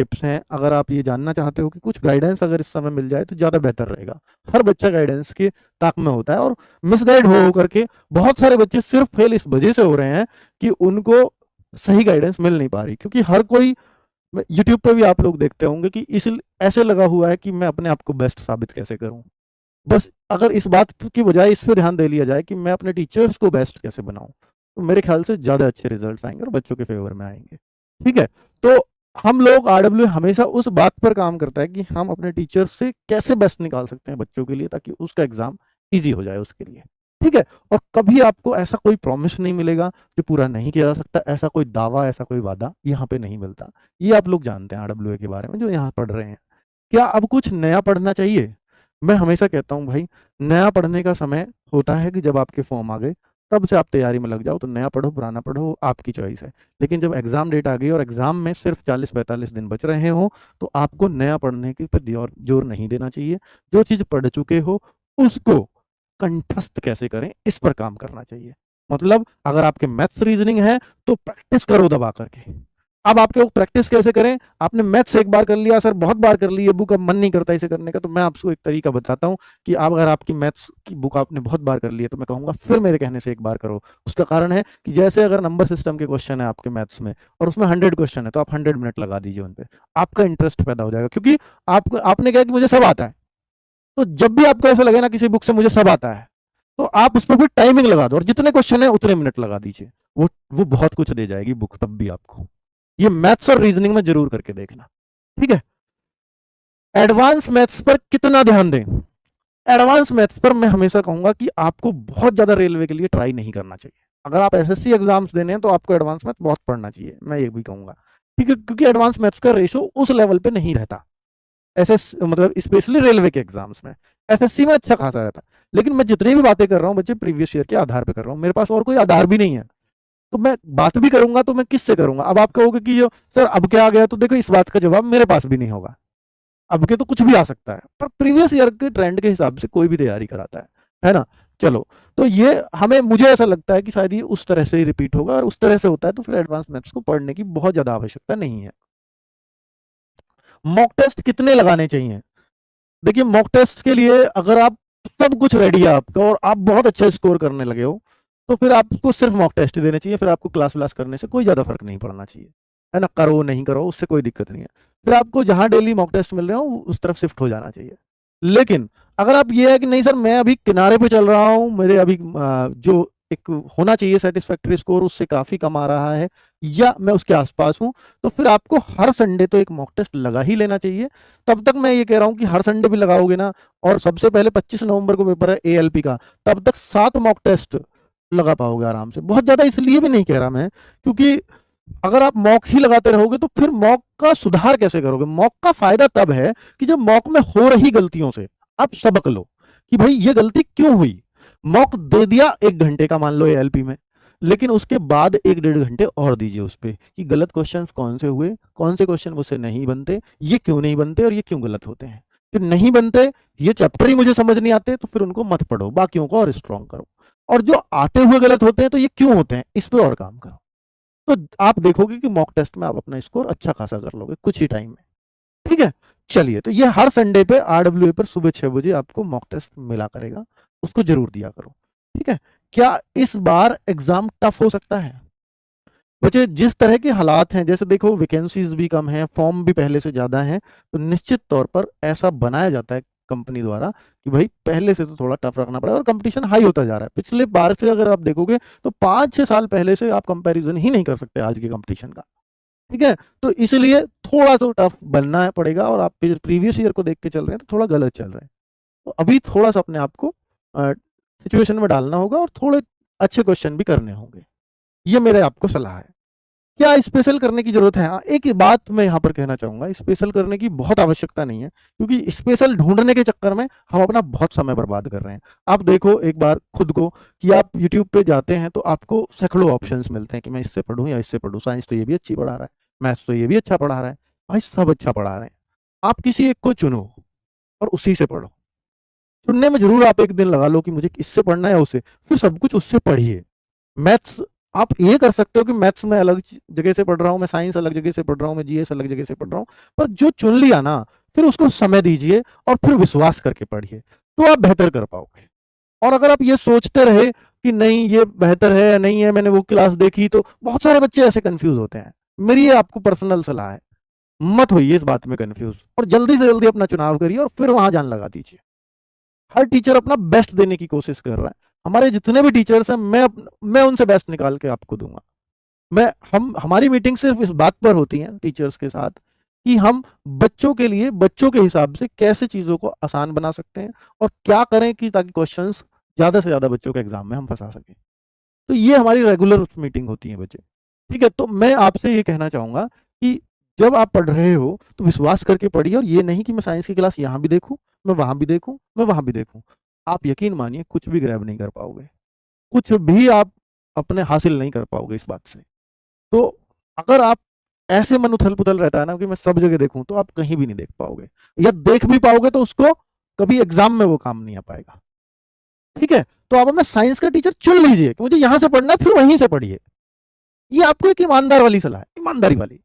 Tips हैं, अगर आप ये जानना चाहते हो कि कुछ गाइडेंस अगर इस समय मिल जाए तो ज़्यादा बेहतर रहेगा। हर बच्चा गाइडेंस के ताक में होता है और मिसगाइड हो करके बहुत सारे बच्चे सिर्फ फेल इस वजह से हो रहे हैं कि उनको सही गाइडेंस मिल नहीं पा रही, क्योंकि हर कोई यूट्यूब पे भी आप लोग देखते होंगे कि इस ऐसे लगा हुआ है कि मैं अपने आप को बेस्ट साबित कैसे करूं। बस अगर इस बात की बजाय इस पे ध्यान दे लिया जाए कि मैं अपने टीचर्स को बेस्ट कैसे बनाऊं, तो मेरे ख्याल से ज़्यादा अच्छे रिजल्ट्स आएंगे और बच्चों के फेवर में आएंगे। ठीक है, तो हम लोग आरडब्ल्यू हमेशा उस बात पर काम करता है कि हम अपने टीचर से कैसे बेस्ट निकाल सकते हैं बच्चों के लिए, ताकि उसका एग्जाम ईजी हो जाए उसके लिए। ठीक है, और कभी आपको ऐसा कोई प्रॉमिस नहीं मिलेगा जो पूरा नहीं किया जा सकता, ऐसा कोई दावा, ऐसा कोई वादा यहाँ पे नहीं मिलता। ये आप लोग जानते हैं आरडब्ल्यू के बारे में जो यहाँ पढ़ रहे हैं। क्या अब कुछ नया पढ़ना चाहिए? मैं हमेशा कहता हूँ भाई, नया पढ़ने का समय होता है कि जब आपके फॉर्म आ गए, तब से आप तैयारी में लग जाओ, तो नया पढ़ो पुराना पढ़ो आपकी चॉइस है। लेकिन जब एग्जाम डेट आ गई और एग्जाम में सिर्फ 40-45 दिन बच रहे हो, तो आपको नया पढ़ने के पर जोर नहीं देना चाहिए। जो चीज़ पढ़ चुके हो उसको कंठस्थ कैसे करें, इस पर काम करना चाहिए। मतलब अगर आपके मैथ्स रीजनिंग है तो प्रैक्टिस करो दबा करके। अब आपके प्रैक्टिस कैसे करें? आपने मैथ्स एक बार कर लिया, सर बहुत बार कर ली, ये बुक अब मन नहीं करता इसे करने का, तो मैं आपको एक तरीका बताता हूँ कि आप अगर आपकी मैथ्स की बुक आपने बहुत बार कर ली है, तो मैं कहूँगा फिर मेरे कहने से एक बार करो। उसका कारण है कि जैसे अगर नंबर सिस्टम के क्वेश्चन है आपके मैथ्स में और उसमें 100 क्वेश्चन है, तो आप 100 मिनट लगा दीजिए उन पर। आपका इंटरेस्ट पैदा हो जाएगा, क्योंकि आपने कहा कि मुझे सब आता है, तो जब भी आपको ऐसा लगे ना किसी बुक से मुझे सब आता है, तो आप उस पर फिर टाइमिंग लगा दो और जितने क्वेश्चन है उतने मिनट लगा दीजिए। वो बहुत कुछ दे जाएगी बुक तब भी आपको। ये मैथ्स और रीजनिंग में जरूर करके देखना। ठीक है, एडवांस मैथ्स पर कितना ध्यान दें? एडवांस मैथ्स पर मैं हमेशा कहूंगा कि आपको बहुत ज्यादा रेलवे के लिए ट्राई नहीं करना चाहिए। अगर आप एसएससी एग्जाम्स देने हैं तो आपको एडवांस मैथ्स बहुत पढ़ना चाहिए, मैं ये भी कहूंगा। ठीक है, क्योंकि एडवांस मैथ्स का रेशो उस लेवल पे नहीं रहता एसएस, मतलब स्पेशली रेलवे के एग्जाम्स में। एसएससी में अच्छा खासा रहता है। लेकिन मैं जितनी भी बातें कर रहा हूँ बच्चे, प्रीवियस ईयर के आधार पर कर रहा हूँ, मेरे पास और कोई आधार भी नहीं है, तो मैं बात भी करूंगा तो मैं किससे करूंगा? अब आप कहोगे कि सर अब क्या आ गया, तो देखो इस बात का जवाब मेरे पास भी नहीं होगा। अब के तो कुछ भी आ सकता है, पर प्रीवियस ईयर के ट्रेंड के हिसाब से कोई भी तैयारी कराता है ना। चलो, तो ये हमें, मुझे ऐसा लगता है कि शायद ये उस तरह से ही रिपीट होगा, और उस तरह से होता है तो फिर एडवांस मैथ्स को पढ़ने की बहुत ज्यादा आवश्यकता नहीं है। मॉक टेस्ट कितने लगाने चाहिए? देखिए, मॉक टेस्ट के लिए अगर आप सब कुछ रेडी है आपका और आप बहुत अच्छा स्कोर करने लगे हो, तो फिर आपको सिर्फ मॉक टेस्ट देने चाहिए। फिर आपको क्लास व्लास करने से कोई ज्यादा फर्क नहीं पड़ना चाहिए, है ना। करो नहीं करो उससे कोई दिक्कत नहीं है। फिर आपको जहां डेली मॉक टेस्ट मिल रहे हो उस तरफ शिफ्ट हो जाना चाहिए। लेकिन अगर आप ये है कि नहीं सर मैं अभी किनारे पे चल रहा हूँ, मेरे अभी जो एक होना चाहिए सेटिस्फैक्टरी स्कोर उससे काफी कम आ रहा है, या मैं उसके आसपास हूँ, तो फिर आपको हर संडे तो एक मॉक टेस्ट लगा ही लेना चाहिए। तब तक मैं ये कह रहा हूँ कि हर संडे भी लगाओगे ना, और सबसे पहले 25 नवंबर को पेपर है एएलपी का, तब तक 7 मॉक टेस्ट लगा पाओगे आराम से। बहुत ज्यादा इसलिए भी नहीं कह रहा मैं, क्योंकि अगर आप मॉक ही लगाते रहोगे तो फिर मॉक का सुधार कैसे करोगे? मॉक का फायदा तब है कि जब मॉक में हो रही गलतियों से आप सबक लो कि भाई ये गलती क्यों हुई। मॉक दे दिया 1 घंटे का, मान लो एएलपी में, लेकिन उसके बाद 1-1.5 घंटे और दीजिए उस पर कि गलत क्वेश्चन कौन से हुए, कौन से क्वेश्चन मुझसे नहीं बनते, ये क्यों नहीं बनते और ये क्यों गलत होते हैं। फिर नहीं बनते, ये चैप्टर ही मुझे समझ नहीं आते, तो फिर उनको मत पढ़ो, बाकियों को और स्ट्रॉन्ग करो। और जो आते हुए गलत होते हैं तो ये क्यों होते हैं, इस पर और काम करो। तो आप देखोगे कि मॉक टेस्ट में आप अपना स्कोर अच्छा खासा कर लोगे कुछ ही टाइम में। ठीक है, चलिए, तो ये हर संडे पे आरडब्ल्यूए पर सुबह 6 बजे आपको मॉक टेस्ट मिला करेगा, उसको जरूर दिया करो। ठीक है, क्या इस बार एग्जाम टफ हो सकता है? बच्चे, जिस तरह के हालात हैं, जैसे देखो वैकेंसीज भी कम हैं, फॉर्म भी पहले से ज्यादा हैं, तो निश्चित तौर पर ऐसा बनाया जाता है कंपनी द्वारा कि भाई पहले से तो थोड़ा टफ रखना पड़ेगा, और कंपटीशन हाई होता जा रहा है। पिछले बार से अगर आप देखोगे तो 5-6 साल पहले से आप कंपैरिजन ही नहीं कर सकते आज के कंपटीशन का। ठीक है, तो इसलिए थोड़ा तो टफ बनना पड़ेगा, और आप प्रीवियस ईयर को देख के चल रहे हैं तो थोड़ा गलत चल रहे हैं। तो अभी थोड़ा सा अपने आप को सिचुएशन में डालना होगा और थोड़े अच्छे क्वेश्चन भी करने होंगे। ये मेरे आपको सलाह है। क्या स्पेशल करने की जरूरत है? हाँ, एक बात मैं यहाँ पर कहना चाहूंगा, स्पेशल करने की बहुत आवश्यकता नहीं है, क्योंकि स्पेशल ढूंढने के चक्कर में हम अपना बहुत समय बर्बाद कर रहे हैं। आप देखो एक बार खुद को कि आप यूट्यूब पे जाते हैं तो आपको सैकड़ों ऑप्शंस मिलते हैं कि मैं इससे पढ़ूं या इससे पढ़ूं। साइंस तो ये भी अच्छी पढ़ा रहा है, मैथ्स तो ये भी अच्छा पढ़ा रहा है, भाई सब अच्छा पढ़ा रहे हैं। आप किसी एक को चुनो और उसी से पढ़ो। चुनने में जरूर आप एक दिन लगा लो कि मुझे इससे पढ़ना है या उससे, फिर सब कुछ उससे पढ़िए। मैथ्स आप ये कर सकते हो कि मैथ्स में अलग जगह से पढ़ रहा हूँ, मैं साइंस अलग जगह से पढ़ रहा हूँ, मैं जीएस अलग जगह से पढ़ रहा हूँ, पर जो चुन लिया ना, फिर उसको समय दीजिए और फिर विश्वास करके पढ़िए, तो आप बेहतर कर पाओगे। और अगर आप ये सोचते रहे कि नहीं ये बेहतर है, नहीं है, मैंने वो क्लास देखी, तो बहुत सारे बच्चे ऐसे कंफ्यूज होते हैं। मेरी ये आपको पर्सनल सलाह है, मत होइए इस बात में कंफ्यूज, और जल्दी से जल्दी अपना चुनाव करिए और फिर वहां जान लगा दीजिए। हर टीचर अपना बेस्ट देने की कोशिश कर रहा है। हमारे जितने भी टीचर्स हैं, मैं उनसे बेस्ट निकाल के आपको दूंगा। मैं हम हमारी मीटिंग सिर्फ इस बात पर होती है टीचर्स के साथ कि हम बच्चों के लिए, बच्चों के हिसाब से कैसे चीजों को आसान बना सकते हैं और क्या करें कि ताकि क्वेश्चंस ज्यादा से ज्यादा बच्चों के एग्जाम में हम फंसा सकें। तो ये हमारी रेगुलर मीटिंग होती है बच्चे। ठीक है, तो मैं आपसे ये कहना चाहूंगा कि जब आप पढ़ रहे हो तो विश्वास करके पढ़िए, और ये नहीं कि मैं साइंस की क्लास यहाँ भी देखूं, मैं वहां भी देखूं, मैं वहां भी देखूं। आप यकीन मानिए कुछ भी ग्रैब नहीं कर पाओगे, कुछ भी आप अपने हासिल नहीं कर पाओगे इस बात से। तो अगर आप ऐसे मन उथल पुथल रहता है ना कि मैं सब जगह देखूं, तो आप कहीं भी नहीं देख पाओगे, या देख भी पाओगे तो उसको कभी एग्जाम में वो काम नहीं आ पाएगा। ठीक है, तो आप अपना साइंस का टीचर चुन लीजिए कि मुझे यहां से पढ़ना है, फिर वहीं से पढ़िए। ये आपको एक ईमानदार वाली सलाह है, ईमानदारी वाली।